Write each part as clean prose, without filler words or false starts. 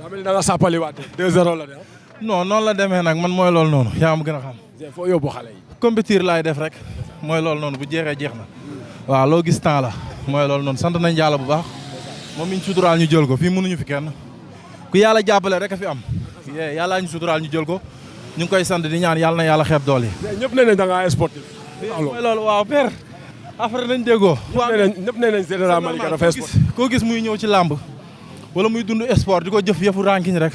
daa mel ni da nga sàppaliwaate 2-0 la de. non noonu la demee nag man mooy loolu noonu yaa ma gën a xam. foo yóbbu xale yi. compétir laay def rek mooy loolu noonu bu jeexee jeex na waaw loo gis temps la mooy loolu noonu sant nañ yàlla bu baax moom mi ñu suturaal ñu jël ko fii mënuñu fi kenn ku yàlla jàppale rek a fi am yàlla ñu suturaal ñu jël ko ñu ngi koy sant di ñaan yàlla na yàlla xeeb dool yi. ñëpp nee nañ da ngaa sportif. mooy loolu waaw père après nañ déggoo. ñëpp nee nañ Gènèral Malika dafa sportif. koo gis muy ñëw ci làmb wala muy dund sport di ko jëf yëfu ranking rek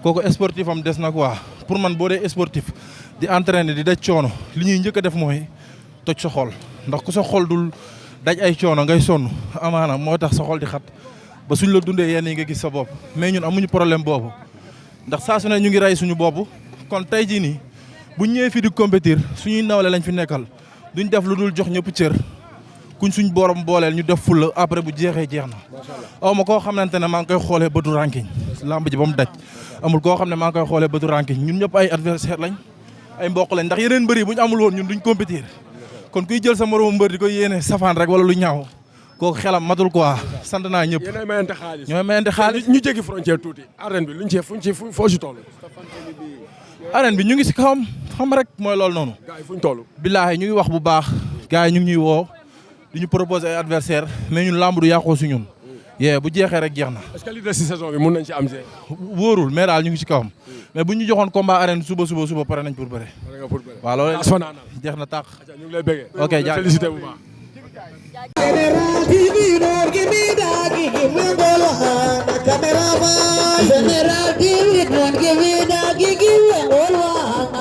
kooku sportif am des na quoi pour man boo dee sportif di entraîner di daj coono li ñuy njëkk a def mooy toj sa xol ndax ku sa xol dul daj ay coono ngay sonn amaana moo tax sa xol di xat ba suñ la dundee yenn yi nga gis sa bopp mais ñun amuñu problème boobu ndax saa su ne ñu ngi rey suñu bopp kon tey jii nii bu ñëwee fii di compétir suñuy nawle lañ fi nekkal duñ def lu dul jox ñëpp cër kuñ suñ borom booleel ñu def fulla après bu jeexee jeex na awma koo xamante ne maa ngi koy xoolee bëtu ranking lamb ji ba mu daj amul koo xam ne maa ngi koy xoolee bëtu ranking ñun ñëpp ay adversaire lañ ay mbokk lañ ndax yeneen mbër yi bu ñu amul woon ñun duñ compétir kon kuy jël sa moromu mbër di ko yéene safaan rek wala lu ñaaw kooku xelam matul quoi sant naa ñëpp. yéenay mayante xaalis ñooy mayante xaalis. ñu jéggi frontière tuuti. arène bi luñ ci foo ci toll. arène bi ñu ngi si kawam xam rek mooy loolu noonu. gars yi fuñ toll. billaahi ñu ngi wax bu baax gars yi ñu ngi ñuy woo di ñu proposer ay adversaire mais ñun lamb du yàqoo si ñun. yee bu jeexee rek jeex na. est-ce que li des si saison bi mun nañ ci am see. wóorul mais daal ñu ngi si kawam mais bu ñu joxoon combat arène suba pare nañ pour bëre. pare nga pour bëre. waaw loolu jeex na tàq. ñu ngi lay bëggee. ok jaajëf félicité bu baax. Gènèral TV, don't give me that, give me all one,